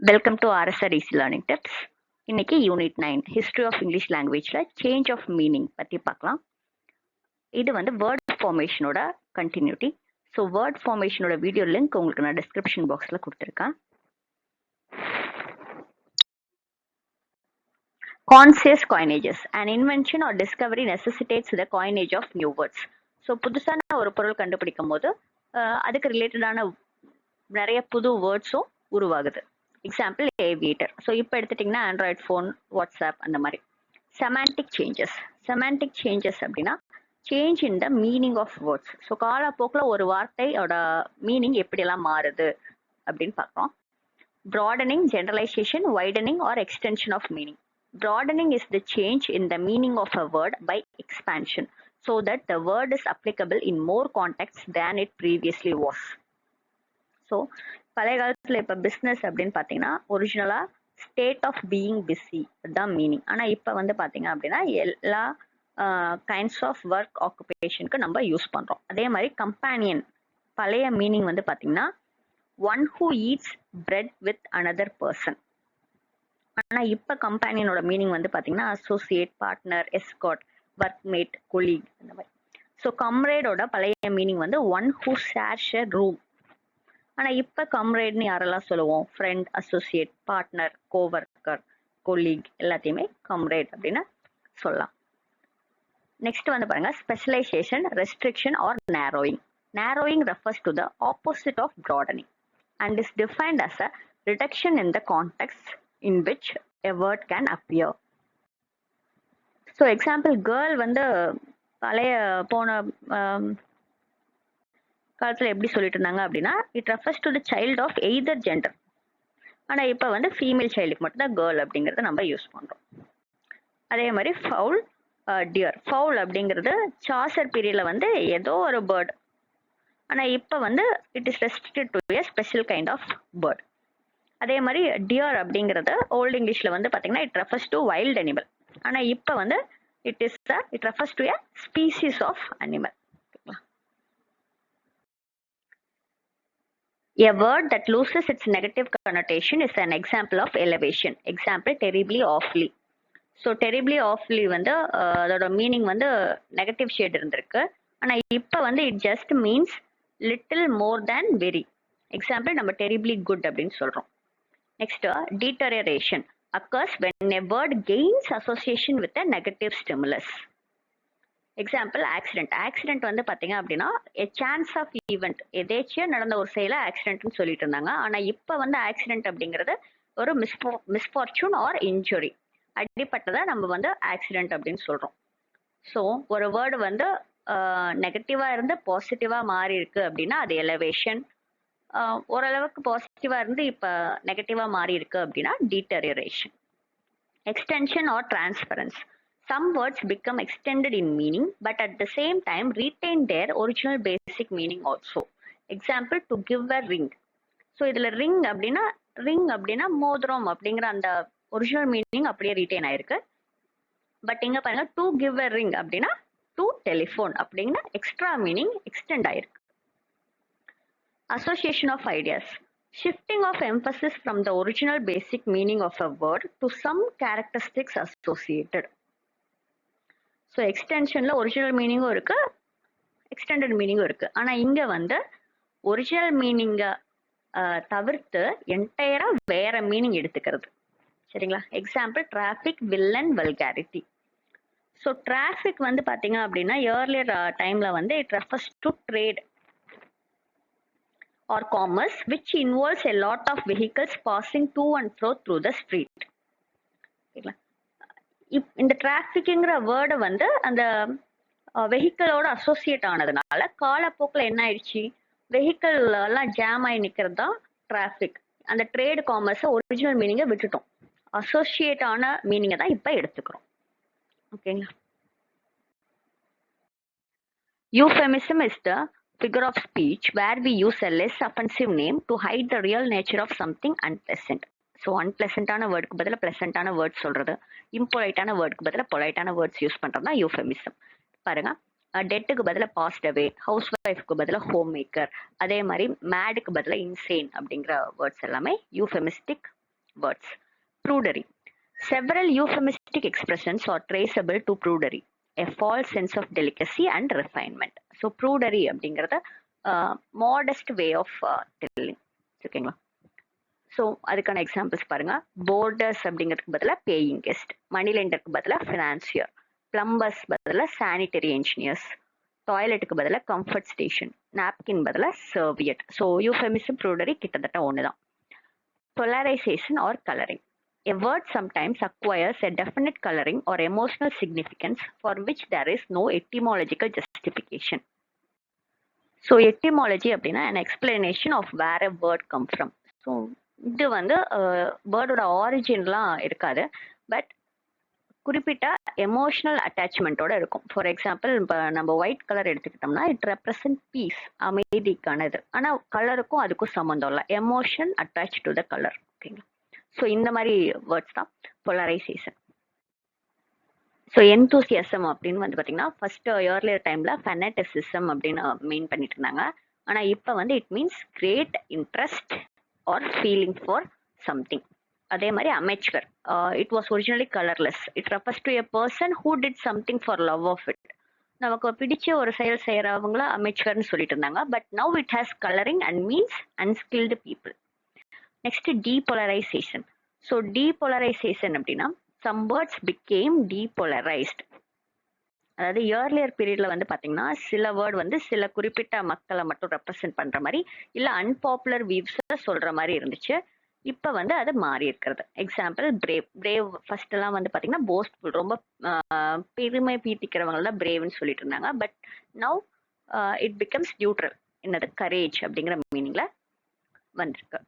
Welcome to RSR easy learning tips. இன்னைக்கு unit 9 history of English லாங்குவேஜில் change of meaning பற்றி பார்க்கலாம். இது வந்து வேர்ட் ஃபார்மேஷனோட கண்டினியூட்டி. ஸோ வேர்ட் ஃபார்மேஷனோட வீடியோ லிங்க் உங்களுக்கு நான் டிஸ்கிரிப்ஷன் பாக்ஸில் கொடுத்துருக்கேன். Conscious coinages and invention or discovery necessitates the coinage of new words. So புதுசான ஒரு பொருள் கண்டுபிடிக்கும் போது அதுக்கு ரிலேட்டடான நிறைய புது வேர்ட்ஸும் உருவாகுது. Example Aviator. ஸோ இப்போ எடுத்துட்டிங்கன்னா ஆண்ட்ராய்ட் ஃபோன், வாட்ஸ்அப் அந்த மாதிரி. செமான்டிக் சேஞ்சஸ் அப்படின்னா change in the meaning of words. So காலப்போக்கில் ஒரு வார்த்தையோட மீனிங் எப்படியெல்லாம் மாறுது அப்படின்னு பார்க்குறோம். Broadening, generalisation, widening or extension of meaning. Broadening is the change in the meaning of a word by expansion, so that the word is applicable in more contexts than it previously was. So பழைய காலத்தில் இப்போ business அப்படின்னு பார்த்தீங்கன்னா ஒரிஜினலாக state of being busy அதுதான் meaning. ஆனால் இப்போ வந்து பார்த்தீங்க அப்படின்னா எல்லா கைண்ட்ஸ் ஆஃப் ஒர்க் ஆக்குபேஷனுக்கு நம்ம யூஸ் பண்ணுறோம். அதே மாதிரி கம்பேனியன் பழைய மீனிங் வந்து பார்த்தீங்கன்னா one who eats bread with another person. ஆனால் இப்போ கம்பேனியனோட மீனிங் வந்து பார்த்தீங்கன்னா associate, partner, escort, workmate, colleague அந்த மாதிரி. ஸோ கம்ரேடோட பழைய மீனிங் வந்து one who shares a room. ஆனால் இப்போ கம்ரேட்னு யாரெல்லாம் சொல்லுவோம்? Friend, associate, partner, coworker, colleague எல்லாத்தையுமே கம்ரேட் அப்படின்னு சொல்லலாம். நெக்ஸ்ட் வந்து பாருங்க, specialisation, restriction or narrowing. Narrowing refers to the opposite of broadening and is defined as a reduction in the context in which a word can appear. So example, girl வந்து பழைய போன காலத்தில் எப்படி சொல்லிட்டு இருந்தாங்க அப்படின்னா it refers to the child of either gender. ஆனால் இப்போ வந்து ஃபீமேல் சைல்டுக்கு மட்டும்தான் கேர்ள் அப்படிங்கிறத நம்ம யூஸ் பண்ணுறோம். அதே மாதிரி ஃபவுல், டியர். ஃபவுல் அப்படிங்கிறது சாசர் பீரியடில் வந்து ஏதோ ஒரு பேர்டு. ஆனால் இப்போ வந்து it is restricted to a special kind of bird. அதே மாதிரி டியர் அப்படிங்கிறது ஓல்டு இங்கிலீஷில் வந்து பார்த்தீங்கன்னா it refers to wild animal. ஆனால் இப்போ வந்து it refers to a species of animal. A word that loses its negative connotation is an example of elevation. Example, terribly, awfully. So terribly awfully வந்து அதோட meaning வந்து negative shade இருந்திருக்கு. ஆனால் இப்போ வந்து it just means little more than very. Example நம்ம டெரிப்லி good அப்படின்னு சொல்கிறோம். Next, deterioration occurs when a word gains association with a negative stimulus. Example, accident வந்து பார்த்தீங்க அப்படின்னா எ சான்ஸ் ஆஃப் ஈவெண்ட், எதேச்சியாக நடந்த ஒரு செயலை ஆக்சிடென்ட்னு சொல்லிட்டு இருந்தாங்க. ஆனால் இப்போ வந்து ஆக்சிடென்ட் அப்படிங்கிறது ஒரு மிஸ்ஃபார்ச்சூன் ஆர் இன்ஜுரி, அடிப்பட்டதை நம்ம வந்து ஆக்சிடென்ட் அப்படின்னு சொல்கிறோம். ஸோ ஒரு வேர்டு வந்து நெகட்டிவாக இருந்து பாசிட்டிவாக மாறி இருக்கு அப்படின்னா அது எலவேஷன். ஓரளவுக்கு பாசிட்டிவாக இருந்து இப்போ நெகட்டிவாக மாறி இருக்கு அப்படின்னா deterioration. Extension or transference. Some words become extended in meaning, but at the same time retain their original basic meaning also. Example, to give a ring. So இதில் ரிங் அப்படின்னா மோதிரம் அப்படிங்கிற அந்த ஒரிஜினல் மீனிங் அப்படியே ரீட்டைன் ஆயிருக்கு. But இங்கே பாருங்க, to give a ring அப்படின்னா டு டெலிஃபோன் அப்படிங்கிற எக்ஸ்ட்ரா மீனிங் எக்ஸ்டெண்ட் ஆயிருக்கு. Association of ideas. Shifting of emphasis from the original basic meaning of a word to some characteristics associated. So எக்ஸ்டென்ஷனில் original மீனிங்கும் இருக்கு, extended மீனிங்கும் இருக்கு. ஆனால் இங்கே வந்து ஒரிஜினல் மீனிங்கை தவிர்த்து என்டையராக வேற மீனிங் எடுத்துக்கிறது. சரிங்களா? Example, traffic, villain, vulgarity. So traffic வந்து பார்த்தீங்க அப்படின்னா ஏர்லியர் டைமில் வந்து it refers to trade or commerce which involves a lot of vehicles passing to and fro through the street. இந்த டிராஃபிக்ங்கிற வேர்டை வந்து அந்த வெஹிக்கிளோட அசோசியேட் ஆனதுனால காலப்போக்கில் என்ன ஆயிடுச்சு, வெஹிக்கிள் எல்லாம் ஜாம் ஆகி நிற்கிறது தான் டிராஃபிக். அந்த ட்ரேட் காமர்ஸை ஒரிஜினல் மீனிங்கை விட்டுட்டோம், அசோசியேட் ஆன மீனிங்கை தான் இப்போ எடுத்துக்கிறோம். ஓகேங்களா? Euphemism is the figure of speech where we use a less offensive name to hide the real nature of something unpleasant. So அன்பிளசண்டான வேர்டுக்கு பதிலாக ப்ளசண்டான வேர்ட்ஸ் சொல்கிறது, இம்பொலைட்டான வேர்டுக்கு பதிலாக பொலைட்டான வேர்ட்ஸ் யூஸ் பண்ணுறது தான் யூஃபெமிசம். பாருங்க, டெட்டுக்கு பதிலாக பாஸ்ட் அவே, ஹவுஸ் ஒய்ஃப்க்கு பதிலாக ஹோம் மேக்கர், அதே மாதிரி மேடுக்கு பதிலாக இன்சேன் அப்படிங்கிற வேர்ட்ஸ் எல்லாமே யூஃபெமிஸ்டிக் words. ப்ரூடரி. Several euphemistic expressions are traceable to prudery, a false sense of delicacy and refinement. So prudery அப்படிங்கிறது மாடஸ்ட் வே ஆஃப் டெல்லிங். ஓகேங்களா? ஸோ அதுக்கான எக்ஸாம்பிள்ஸ் பாருங்க. போர்டர்ஸ் அப்படிங்கிறதுக்கு பதிலாக பேயிங் கெஸ்ட், மணி லெண்டருக்கு பதிலாக ஃபினான்சியர், பிளம்பர்ஸ் பதிலாக சானிட்டரி என்ஜினியர்ஸ், டாய்லெட்டுக்கு பதிலாக கம்ஃபர்ட் ஸ்டேஷன், நாப்கின் பதிலாக சர்வியட். ஸோ யூஃபெமிசம் ப்ரூடரி கிட்டத்தட்ட ஒன்று தான். Polarization or coloring. A word sometimes acquires a definite coloring or emotional significance for which there is no etymological justification. So etymology அப்படின்னா an explanation of where a word come from. So இது வந்து வேர்டோட ஆரிஜின்லாம் இருக்காது, but குறிப்பிட்ட emotional அட்டாச்மெண்ட்டோட இருக்கும். For example இப்போ நம்ம white colour எடுத்துக்கிட்டோம்னா it represent piece, அமைதிக்கானது. ஆனால் கலருக்கும் அதுக்கும் சம்மந்தம் இல்லை, emotion attach to the colour. ஓகேங்களா? ஸோ இந்த மாதிரி வேர்ட்ஸ் தான் போலரைசேஷன். ஸோ என்தூசியசம் அப்படின்னு வந்து பார்த்தீங்கன்னா ஃபர்ஸ்ட் இயர்லியர் டைம்ல ஃபெனட்டிசிசம் அப்படின்னு மீன் பண்ணிட்டு இருந்தாங்க. ஆனால் இப்போ வந்து it means great interest or feeling for something. அதே மாதிரி amateur, it was originally colourless. It refers to a person who did something for love of it. நமக்கு பிடிச்ச ஒரு செயல் செய்யறவங்கள அமெச்சுவர்னு சொல்லிட்டு இருந்தாங்க, but now it has colouring and means unskilled people. Next depolarisation. So depolarisation அப்படின்னா சம் வேர்ட்ஸ் பிகேம் டீபோலரைஸ்ட். அதாவது இயர்லியர் பீரியட்ல வந்து பாத்தீங்கன்னா சில வேர்ட் வந்து சில குறிப்பிட்ட மக்களை மட்டும் ரெப்ரசென்ட் பண்ற மாதிரி இல்ல அன்பாப்புலர் வியூஸை சொல்ற மாதிரி இருந்துச்சு. இப்ப வந்து அது மாறி இருக்கிறது. Example brave. பிரேவ் ஃபர்ஸ்ட் எல்லாம் வந்து பாத்தீங்கன்னா போஸ்ட்ஃபுல், ரொம்ப பெருமை பீத்திக்கிறவங்கள பிரேவ்னு சொல்லிட்டு இருந்தாங்க. But now it becomes neutral, என்னது கரேஜ் அப்படிங்கிற மீனிங்ல வந்திருக்கு.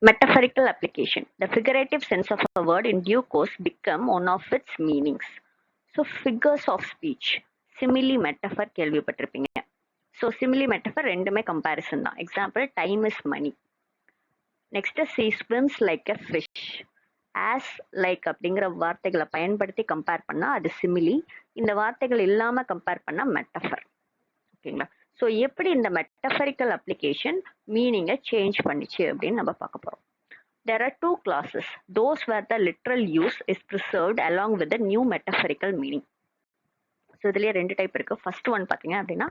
Metaphorical application. The figurative sense of a word in due course become one of its meanings. So figures of speech. Simile, metaphor கேள்விப்பட்டிருப்பீங்க. So simile, metaphor ரெண்டுமே comparison தான். Example time is money. Next she swims like a fish. as like அப்படிங்கிற வார்த்தைகளை பயன்படுத்தி compare பண்ணா அது சிமிலி. இந்த வார்த்தைகள் இல்லாம கம்பேர் பண்ணா மெட்டஃபர். ஓகேங்களா? ஸோ எப்படி இந்த மெட்டஃபரிக்கல் அப்ளிகேஷன் மீனிங்கை சேஞ்ச் பண்ணிச்சு அப்படின்னு நம்ம பார்க்க போறோம். There are two classes. Those where the literal use is preserved along with the new metaphorical meaning. So இதுலேயே ரெண்டு டைப் இருக்கு. ஃபர்ஸ்ட் ஒன் பார்த்தீங்க அப்படின்னா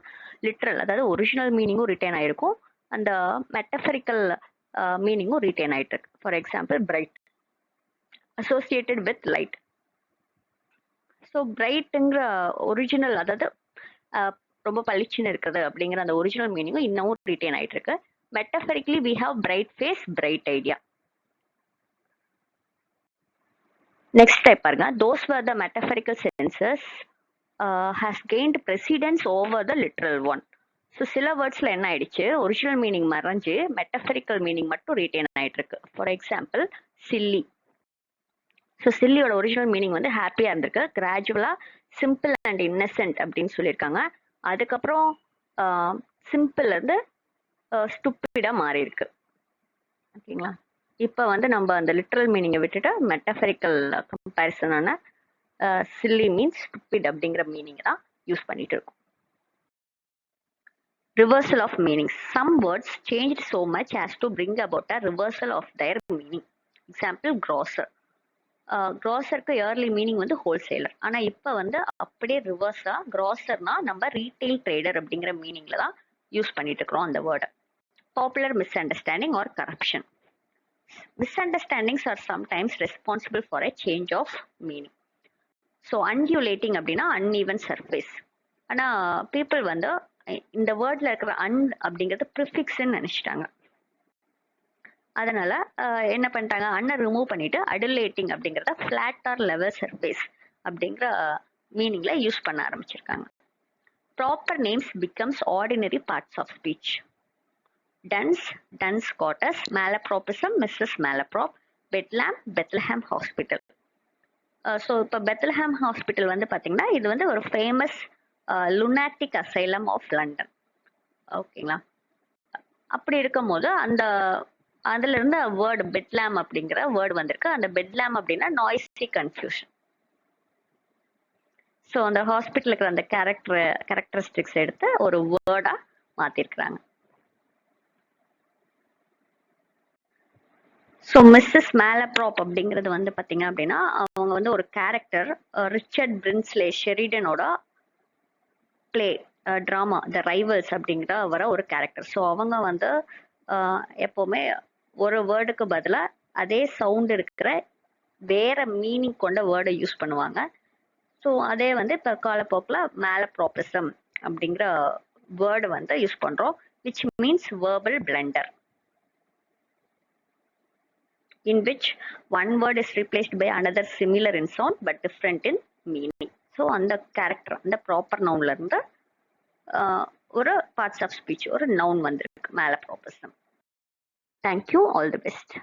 லிட்ரல், அதாவது ஒரிஜினல் மீனிங்கும் ரிட்டைன் ஆயிருக்கும், அந்த மெட்டஃபரிக்கல் மீனிங்கும் ரிட்டைன் ஆயிட்டு இருக்கு. For example bright, associated with light. So பிரைட்டுங்கிற ஒரிஜினல், அதாவது ரொம்ப பளிச்சுன்னு இருக்குது அப்படிங்கிற அந்த ஒரிஜினல் மீனிங்கும் இன்னமும் ரிட்டைன் ஆயிட்டு இருக்கு. Metaphorically we have bright face, bright idea. Next type பாருங்க. those were the metaphorical senses has gained precedence over the literal one. So சில வேர்ட்ஸ்ல என்ன ஆயிடுச்சு, ஒரிஜினல் மீனிங் மறைஞ்சு மெட்டஃபரிக்கல் மீனிங் மட்டும் ரிட்டைன் ஆயிட்டு இருக்கு. For example silly. ஸோ சில்லியோட ஒரிஜினல் மீனிங் வந்து ஹாப்பியா இருந்திருக்கு, கிராஜுவலா சிம்பிள் அண்ட் இன்னசென்ட் அப்படின்னு சொல்லியிருக்காங்க. அதுக்கப்புறம் சிம்பிள் இருந்து ஸ்டூப்பிடா மாறி இருக்கு. ஓகேங்களா? இப்போ வந்து நம்ம அந்த லிட்ரல் மீனிங்கை விட்டுட்டு மெட்டஃபரிக்கல் கம்பேரிசனான சில்லி மீன்ஸ் ஸ்டூப்பிட் அப்படிங்கிற மீனிங் தான் யூஸ் பண்ணிட்டு இருக்கோம். Reversal of meanings. Some words change so much as to bring about a reversal of their meaning. Example grocer. க்ராசருக்கு இயர்லி மீனிங் வந்து ஹோல்சேலர், ஆனால் இப்போ வந்து அப்படியே ரிவர்ஸா க்ராசர்னா நம்ம ரீட்டைல் ட்ரேடர் அப்படிங்கிற மீனிங்ல தான் யூஸ் பண்ணிட்டு இருக்கிறோம் அந்த வேர்டை. Popular misunderstanding or corruption. Misunderstandings are sometimes responsible for a change of meaning. So undulating அப்படின்னா அன்ஈவன் சர்ஃபேஸ். ஆனால் பீப்புள் வந்து இந்த வேர்ட்ல இருக்கிற அப்படிங்கிறது ப்ரிஃபிக்ஸ்ன்னு நினைச்சிட்டாங்க. அதனால என்ன பண்ணிட்டாங்க, அன்னை ரிமூவ் பண்ணிட்டு அடுலேட்டிங் அப்படிங்கிறத ஃபிளாட் ஆர் லெவல் சர்ஃபேஸ் அப்படிங்கிற மீனிங்ல யூஸ் பண்ண ஆரம்பிச்சிருக்காங்க. Proper names becomes ordinary parts of speech. Dunce, dunce quarters, malapropism, Mrs Malaprop, bedlam, Bethlehem hospital. So இப்போ பெத்லஹாம் ஹாஸ்பிட்டல் வந்து பார்த்தீங்கன்னா இது வந்து ஒரு famous lunatic asylum of London. ஓகேங்களா? அப்படி இருக்கும் போது அதுல இருந்து வேர்டு பெட்லாம் அப்படிங்கிற வேர்டு வந்திருக்கு. அந்த பெட்லாம் அப்படின்னா நாய்ஸி கன்ஃபியூஷன். ஸோ அந்த ஹாஸ்பிட்டல் இருக்கிற அந்த கேரக்டரிஸ்டிக்ஸ் எடுத்து ஒரு வேர்டா மாத்திருக்கிறாங்க. ஸோ மிஸ்ஸஸ் மேலப்ராப் அப்படிங்கிறது வந்து பார்த்தீங்க அப்படின்னா அவங்க வந்து ஒரு கேரக்டர், ரிச்சர்ட் பிரின்ஸ்லே ஷெரிடனோட பிளே ட்ராமா த ரைவல்ஸ் அப்படிங்கிற வர ஒரு கேரக்டர். ஸோ அவங்க வந்து எப்போவுமே ஒரு வேர்டுக்கு பதிலாக அதே சவுண்ட் இருக்கிற வேற மீனிங் கொண்ட வேர்டை யூஸ் பண்ணுவாங்க. ஸோ அதே வந்து இப்போ காலப்போக்கில் மேலப்ராபிசம் அப்படிங்கிற வேர்டு வந்து யூஸ் பண்ணுறோம், which means verbal blunder, in which one word is replaced by another similar in sound but different in meaning. So அந்த கேரக்டர் அந்த ப்ராப்பர் நவுன்ல இருந்து ஒரு பார்ட்ஸ் ஆஃப் ஸ்பீச் ஒரு நவுன் வந்திருக்கு malapropism. Thank you, all the best.